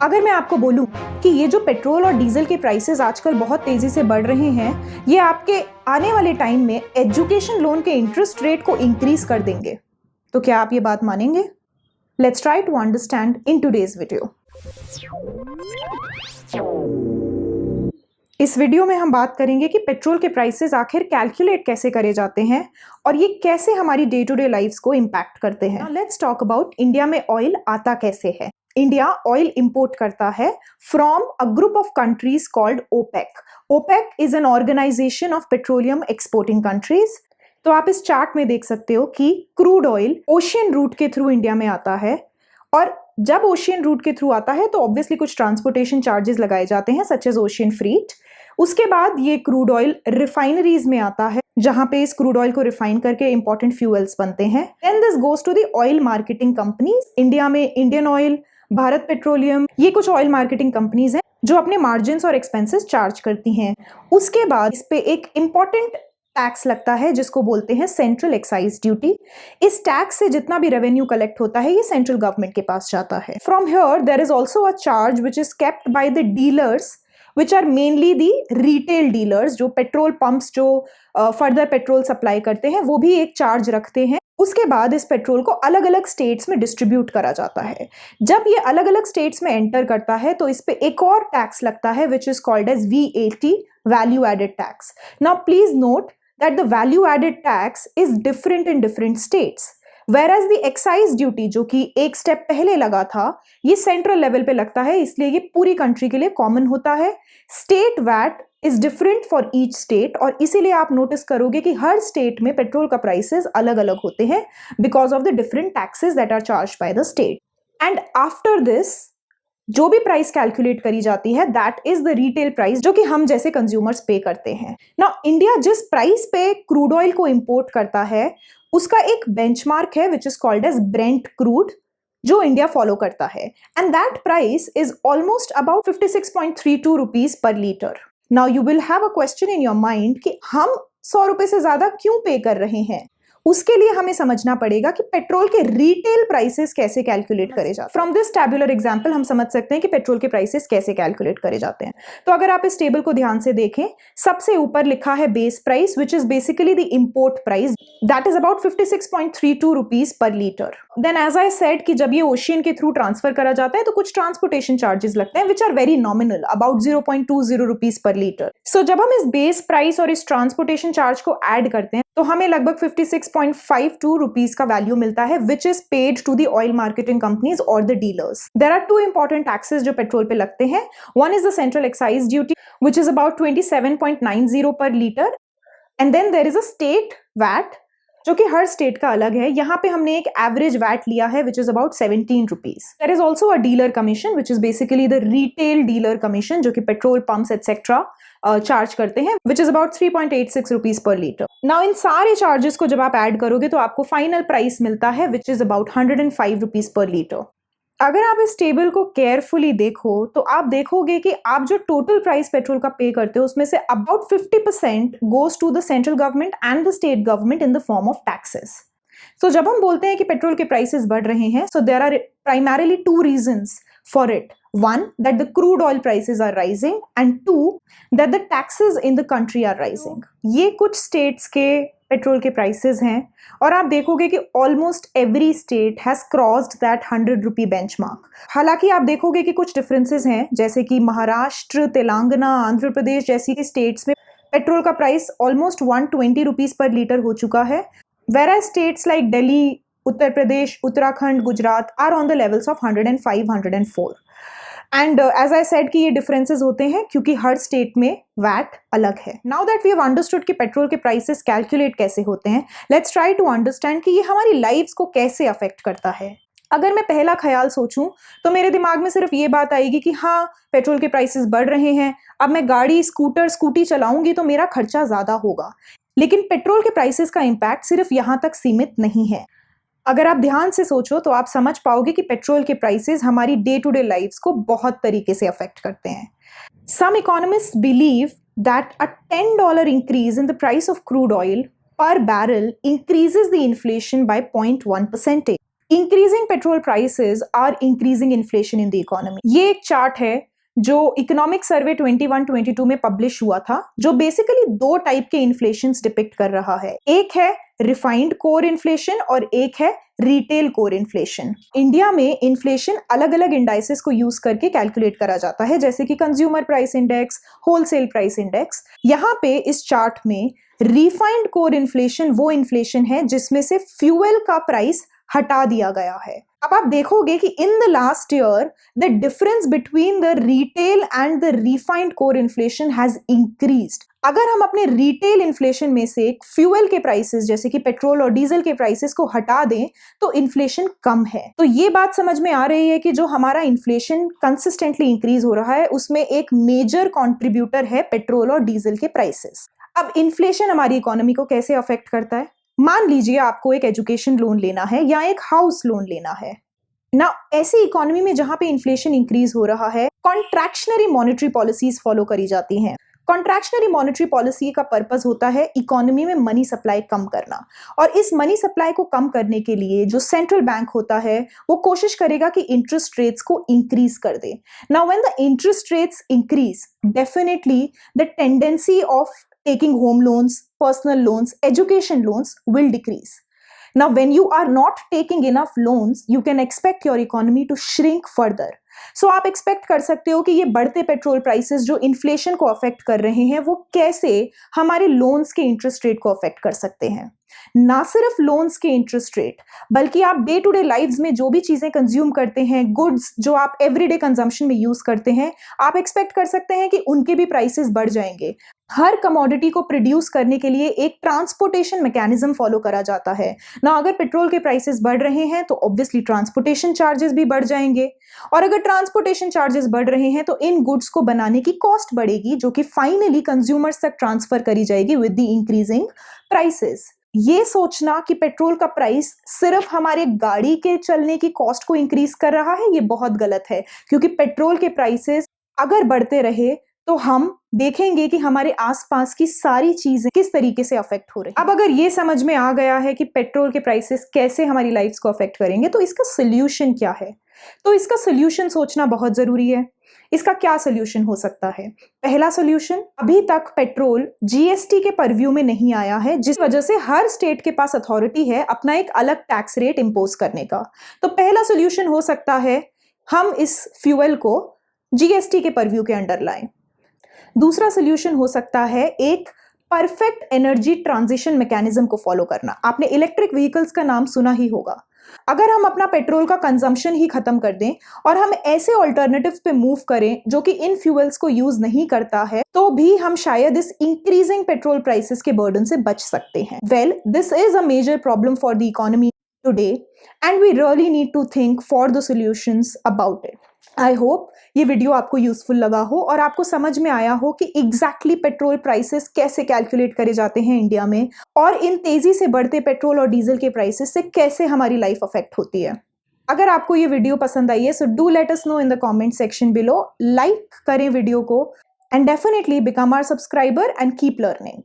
अगर मैं आपको बोलूं कि ये जो पेट्रोल और डीजल के प्राइसेस आजकल बहुत तेजी से बढ़ रहे हैं, ये आपके आने वाले टाइम में एजुकेशन लोन के इंटरेस्ट रेट को इंक्रीज कर देंगे, तो क्या आप ये बात मानेंगे? Let's try to understand in today's video. इस वीडियो में हम बात करेंगे कि पेट्रोल के प्राइसेस आखिर कैलकुलेट कैसे करे जाते हैं और ये कैसे हमारी डे टू डे लाइफ्स को इम्पैक्ट करते हैं। लेट्स टॉक अबाउट इंडिया में ऑयल आता कैसे है। इंडिया ऑयल इंपोर्ट करता है from a group of countries called OPEC. OPEC is an organization of petroleum exporting countries. तो आप इस चार्ट में देख सकते हो कि क्रूड ऑयल ओशियन रूट के थ्रू इंडिया में आता है, और जब ओशियन रूट के थ्रू आता है तो ऑब्वियसली कुछ ट्रांसपोर्टेशन चार्जेस लगाए जाते हैं सच एज ओशियन फ्रीट। उसके बाद ये क्रूड ऑयल रिफाइनरीज में आता है, जहां पे इस क्रूड ऑयल को रिफाइन करके इंपॉर्टेंट फ्यूल्स बनते हैं। Then this goes to the oil marketing companies. India में इंडियन ऑयल, भारत पेट्रोलियम, ये कुछ ऑयल मार्केटिंग कंपनीज हैं जो अपने मार्जिन और एक्सपेंसेस चार्ज करती हैं। उसके बाद इस पे एक इंपॉर्टेंट टैक्स लगता है जिसको बोलते हैं सेंट्रल एक्साइज ड्यूटी। इस टैक्स से जितना भी रेवेन्यू कलेक्ट होता है ये सेंट्रल गवर्नमेंट के पास जाता है। From here there is also a charge which is kept by the dealers which are mainly the retail dealers, जो पेट्रोल पंप्स जो फर्दर पेट्रोल सप्लाई करते हैं वो भी एक चार्ज रखते हैं। उसके बाद इस पेट्रोल को अलग अलग स्टेट्स में डिस्ट्रीब्यूट करा जाता है। जब ये अलग अलग स्टेट्स में एंटर करता है तो इस पे एक और टैक्स लगता है which is called as VAT, value added tax. Now please note that the value added tax is different in different states, whereas the excise duty जो कि एक स्टेप पहले लगा था ये सेंट्रल लेवल पे लगता है, इसलिए ये पूरी कंट्री के लिए कॉमन होता है। State VAT is different for each state, और इसीलिए आप नोटिस करोगे कि हर स्टेट में पेट्रोल का प्राइसेस अलग अलग होते हैं because of the different taxes that are charge by the state. And after this जो भी प्राइस कैलकुलेट करी जाती है that is the retail price जो कि हम जैसे कंज्यूमर्स पे करते हैं। नाउ इंडिया जिस प्राइस पे क्रूड ऑयल को इंपोर्ट करता है उसका एक बेंचमार्क है which is called as Brent crude, जो इंडिया फॉलो करता है, and that price is almost about 56.32 rupees per litre. Now you will have a question in your mind कि हम 100 रुपए से ज्यादा क्यों पे कर रहे हैं। उसके लिए हमें समझना पड़ेगा कि पेट्रोल के रिटेल प्राइसेस कैसे कैलकुलेट करे जाते हैं। फ्रॉम दिस टैबुलर एग्जांपल हम समझ सकते हैं कि पेट्रोल के प्राइसेस कैसे कैलकुलेट करे जाते हैं। तो अगर आप इस टेबल को ध्यान से देखें, सबसे ऊपर लिखा है base price which is basically the import price, that is about 56.32 rupees per litre. Then as I said कि जब ये ओशियन के थ्रू ट्रांसफर करा जाता है तो कुछ ट्रांसपोर्टेशन चार्जेस लगते हैं which are very nominal, about 0.20 rupees per litre. So जब हम इस बेस प्राइस और इस ट्रांसपोर्टेशन चार्ज को ऐड करते हैं तो हमें लगभग 56.52 रुपीज का वैल्यू मिलता है which is paid to the oil marketing companies और the dealers. There are two important taxes जो पेट्रोल पे लगते हैं। One is the central excise duty which is about 27.90 per litre, and then there is a state VAT जो कि हर state का अलग है। यहाँ पे हमने एक एवरेज वैट लिया है which is about 17 rupees. There is also a dealer commission which is basically the retail dealer commission जो कि पेट्रोल पंप्स एटसेट्रा चार्ज करते हैं which is about 3.86 rupees per litre. Now इन सारे चार्जेस को जब आप ऐड करोगे तो आपको फाइनल प्राइस मिलता है which is about 105 rupees per litre. अगर आप इस टेबल को केयरफुली देखो तो आप देखोगे कि आप जो टोटल प्राइस पेट्रोल का पे करते हो उसमें से about 50% goes to the central government and the state government in the form of taxes. So जब हम बोलते हैं कि पेट्रोल के प्राइसेस बढ़ रहे हैं, so there are primarily two reasons for it. One, that the crude oil prices are rising, and two, that the taxes in the country are rising. ये कुछ स्टेट्स के पेट्रोल के प्राइसेस हैं, और आप देखोगे कि almost every state has crossed that 100 rupee benchmark. हालांकि आप देखोगे कि कुछ डिफरेंसेस हैं, जैसे कि महाराष्ट्र, तेलंगाना, आंध्र प्रदेश जैसी स्टेट्स में पेट्रोल का price almost 120 rupees per litre हो चुका है, whereas states like Delhi, Uttar Pradesh, Uttarakhand, Gujarat are on the levels of 105, 104। And as I said कि ये डिफरेंसेस होते हैं क्योंकि हर स्टेट में वैट अलग है। Now that we have understood कि पेट्रोल के प्राइसेस कैलकुलेट कैसे होते हैं, लेट्स ट्राई टू अंडरस्टैंड कि ये हमारी लाइफ्स को कैसे अफेक्ट करता है। अगर मैं पहला ख्याल सोचूं तो मेरे दिमाग में सिर्फ ये बात आएगी कि हाँ पेट्रोल के प्राइसेस बढ़ रहे हैं, अब मैं गाड़ी, स्कूटी चलाऊंगी तो मेरा खर्चा ज्यादा होगा। लेकिन पेट्रोल के प्राइसेस का इम्पैक्ट सिर्फ यहाँ तक सीमित नहीं है। अगर आप ध्यान से सोचो तो आप समझ पाओगे कि पेट्रोल के प्राइसेस हमारी डे टू डे लाइफ्स को बहुत तरीके से अफेक्ट करते हैं। Some economists believe that a $10 increase in the price of crude oil per barrel increases the inflation by 0.1%. Increasing petrol prices are increasing inflation in the economy. ये एक chart है जो इकोनॉमिक सर्वे 21-22 में publish हुआ था, जो basically दो type के इन्फ्लेशंस डिपिक्ट कर रहा है। एक है रिफाइंड कोर इन्फ्लेशन और एक है रिटेल कोर इन्फ्लेशन। इंडिया में इन्फ्लेशन अलग अलग इंडाइसेस को यूज करके कैलकुलेट करा जाता है, जैसे कि consumer price index, wholesale price index. यहाँ पे इस चार्ट में रिफाइंड कोर इन्फ्लेशन वो इन्फ्लेशन है जिसमें से फ्यूल का प्राइस हटा दिया गया है। अब आप देखोगे कि in the last year the difference between the retail and the refined core inflation has increased. अगर हम अपने रिटेल इन्फ्लेशन में से फ्यूल के प्राइसेस जैसे कि पेट्रोल और डीजल के प्राइसेस को हटा दें तो इन्फ्लेशन कम है। तो ये बात समझ में आ रही है कि जो हमारा इन्फ्लेशन कंसिस्टेंटली इंक्रीज हो रहा है उसमें एक मेजर कॉन्ट्रीब्यूटर है पेट्रोल और डीजल के प्राइसेस। अब इन्फ्लेशन हमारी इकोनॉमी को कैसे अफेक्ट करता है? मान लीजिए आपको एक एजुकेशन लोन लेना है या एक हाउस लोन लेना है ना। ऐसी इकोनॉमी में जहां पे इन्फ्लेशन इंक्रीज हो रहा है, कॉन्ट्रैक्शनरी मॉनेटरी पॉलिसीज फॉलो करी जाती हैं। कॉन्ट्रैक्शनरी मॉनेटरी पॉलिसी का पर्पस होता है इकोनॉमी में मनी सप्लाई कम करना, और इस मनी सप्लाई को कम करने के लिए जो सेंट्रल बैंक होता है वो कोशिश करेगा कि इंटरेस्ट रेट्स को इंक्रीज कर दे। Now when the interest rates increase, definitely the tendency of taking home loans, personal loans, education loans will decrease. Now, when you are not taking enough loans, you can expect your economy to shrink further. So, आप expect कर सकते हो कि ये बढ़ते petrol prices जो inflation को affect कर रहे हैं वो कैसे हमारे लोन्स के इंटरेस्ट रेट को अफेक्ट कर सकते हैं। ना सिर्फ लोन्स के इंटरेस्ट रेट, बल्कि आप डे टू डे लाइव्स में जो भी चीजें कंज्यूम करते हैं, गुड्स जो आप एवरीडे कंजम्पशन में यूज करते हैं, आप एक्सपेक्ट कर सकते हैं कि उनके भी प्राइसेस बढ़ जाएंगे। हर कमोडिटी को प्रोड्यूस करने के लिए एक ट्रांसपोर्टेशन मैकेनिज्म फॉलो करा जाता है ना। अगर पेट्रोल के प्राइसेस बढ़ रहे हैं तो ऑब्वियसली ट्रांसपोर्टेशन चार्जेस भी बढ़ जाएंगे, और अगर ट्रांसपोर्टेशन चार्जेस बढ़ रहे हैं तो इन गुड्स को बनाने की कॉस्ट बढ़ेगी, जो कि फाइनली कंज्यूमर्स तक ट्रांसफर करी जाएगी विद द इंक्रीजिंग प्राइसेस। ये सोचना कि पेट्रोल का प्राइस सिर्फ हमारे गाड़ी के चलने की कॉस्ट को इंक्रीज कर रहा है, ये बहुत गलत है, क्योंकि पेट्रोल के प्राइसेस अगर बढ़ते रहे तो हम देखेंगे कि हमारे आसपास की सारी चीजें किस तरीके से अफेक्ट हो रही हैं। अब अगर ये समझ में आ गया है कि पेट्रोल के प्राइसेस कैसे हमारी लाइफ्स को अफेक्ट करेंगे, तो इसका सोल्यूशन क्या है? तो इसका सोल्यूशन सोचना बहुत जरूरी है। इसका क्या सोल्यूशन हो सकता है? पहला सोल्यूशन, अभी तक पेट्रोल जीएसटी के परव्यू में नहीं आया है, जिस वजह से हर स्टेट के पास अथॉरिटी है अपना एक अलग टैक्स रेट इंपोज करने का। तो पहला सोल्यूशन हो सकता है हम इस फ्यूल को जीएसटी के परव्यू के अंडर लाएं। दूसरा सोल्यूशन हो सकता है एक परफेक्ट एनर्जी ट्रांजिशन मैकेनिज्म को फॉलो करना। आपने इलेक्ट्रिक व्हीकल्स का नाम सुना ही होगा। अगर हम अपना पेट्रोल का कंजम्पशन ही खत्म कर दें और हम ऐसे ऑल्टरनेटिव्स पे मूव करें जो कि इन फ्यूल्स को यूज नहीं करता है, तो भी हम शायद इस इंक्रीजिंग पेट्रोल प्राइसेस के बर्डन से बच सकते हैं। Well, this is a major problem for the economy today and we really need to think for the solutions about it. I hope ये वीडियो आपको यूजफुल लगा हो और आपको समझ में आया हो कि एग्जैक्टली पेट्रोल प्राइसेस कैसे कैलकुलेट करे जाते हैं इंडिया में, और इन तेजी से बढ़ते पेट्रोल और डीजल के प्राइसेस से कैसे हमारी लाइफ अफेक्ट होती है। अगर आपको ये वीडियो पसंद आई है, so do let us know in the comment section below. Like करें वीडियो को and definitely become our subscriber and keep learning.